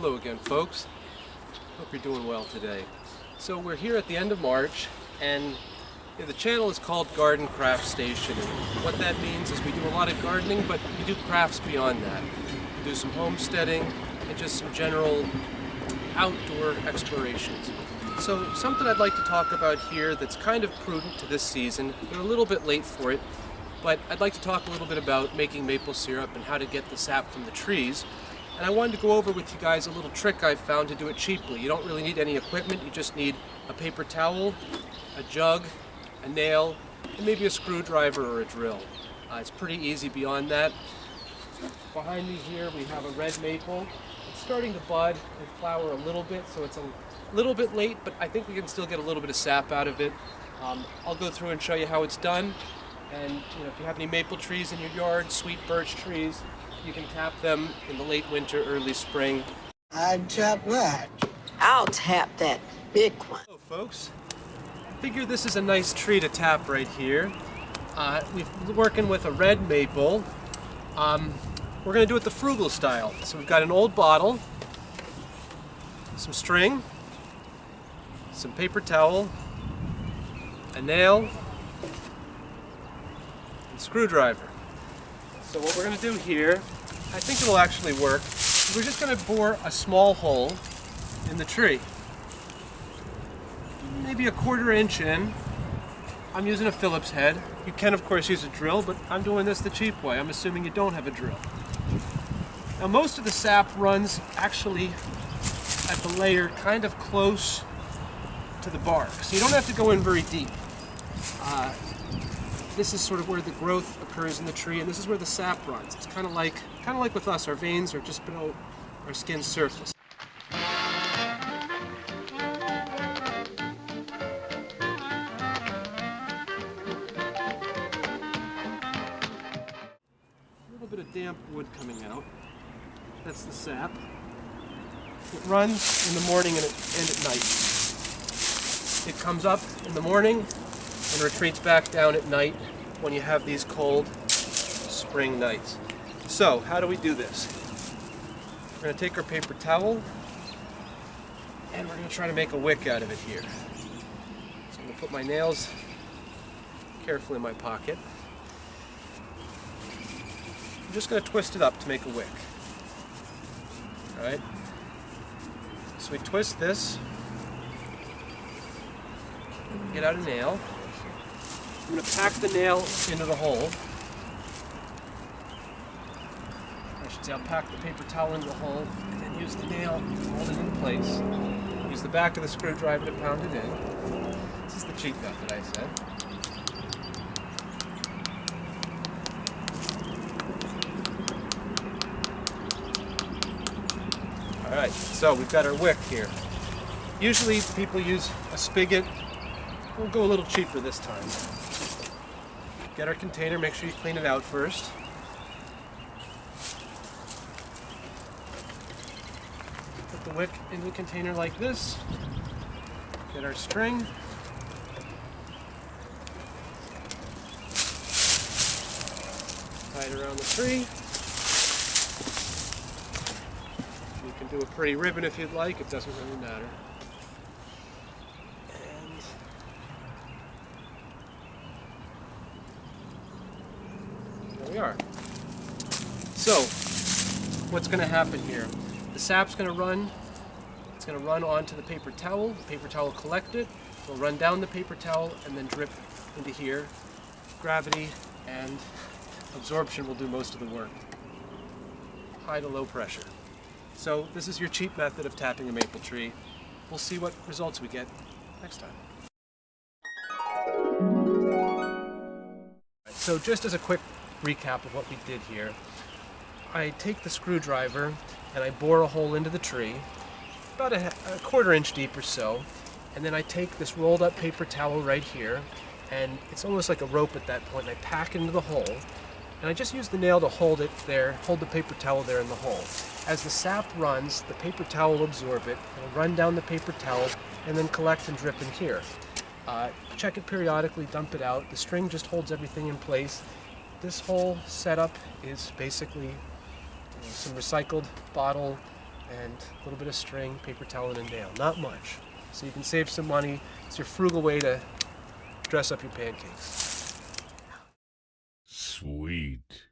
Hello again, folks. Hope you're doing well today. So we're here at the end of March, and the channel is called GardenCraftStation. And what that means is we do a lot of gardening, but we do crafts beyond that. We do some homesteading and just some general outdoor explorations. So something I'd like to talk about here that's kind of prudent to this season. We're a little bit late for it, but I'd like to talk a little bit about making maple syrup and how to get the sap from the trees. And I wanted to go over with you guys a little trick I've found to do it cheaply. You don't really need any equipment, you just need a paper towel, a jug, a nail, and maybe a screwdriver or a drill. It's pretty easy beyond that. Behind me here we have a red maple. It's starting to bud and flower a little bit, so it's a little bit late, but I think we can still get a little bit of sap out of it. I'll go through and show you how it's done. And if you have any maple trees in your yard, sweet birch trees, you can tap them in the late winter, early spring. I'd tap that. I'll tap that big one. Hello, folks. I figure this is a nice tree to tap right here. We're working with a red maple. We're going to do it the Frugal style. So we've got an old bottle, some string, some paper towel, a nail, and a screwdriver. So what we're going to do here, I think it'll actually work, we're just going to bore a small hole in the tree. Maybe a 1/4 inch in. I'm using a Phillips head. You can of course use a drill, but I'm doing this the cheap way. I'm assuming you don't have a drill. Now most of the sap runs actually at the layer kind of close to the bark, so you don't have to go in very deep. This is sort of where the growth occurs in the tree, and this is where the sap runs. It's kind of like with us. Our veins are just below our skin's surface. A little bit of damp wood coming out. That's the sap. It runs in the morning and at night. It comes up in the morning and retreats back down at night when you have these cold spring nights. So, how do we do this? We're going to take our paper towel and we're going to try to make a wick out of it here. So I'm going to put my nails carefully in my pocket. I'm just going to twist it up to make a wick. Alright? So we twist this, get out a nail. I'm going to pack the nail into the hole. I should say I'll pack the paper towel into the hole and then use the nail to hold it in place. Use the back of the screwdriver to pound it in. This is the cheap method, I said. Alright, so we've got our wick here. Usually people use a spigot. We'll go a little cheaper this time. Get our container, make sure you clean it out first. Put the wick in the container like this. Get our string. Tie it around the tree. You can do a pretty ribbon if you'd like, it doesn't really matter. We are. So, what's going to happen here? The sap's going to run. It's going to run onto the paper towel. The paper towel will collect it. It'll run down the paper towel and then drip into here. Gravity and absorption will do most of the work. High to low pressure. So this is your cheap method of tapping a maple tree. We'll see what results we get next time. So just as a quick recap of what we did here. I take the screwdriver and I bore a hole into the tree, about a 1/4 inch deep or so, and then I take this rolled up paper towel right here, and it's almost like a rope at that point, and I pack it into the hole, and I just use the nail to hold it there, hold the paper towel there in the hole. As the sap runs, the paper towel will absorb it, it'll run down the paper towel, and then collect and drip in here. Check it periodically, dump it out. The string just holds everything in place. This whole setup is basically some recycled bottle and a little bit of string, paper towel, and a nail. Not much. So you can save some money. It's your frugal way to dress up your pancakes. Sweet.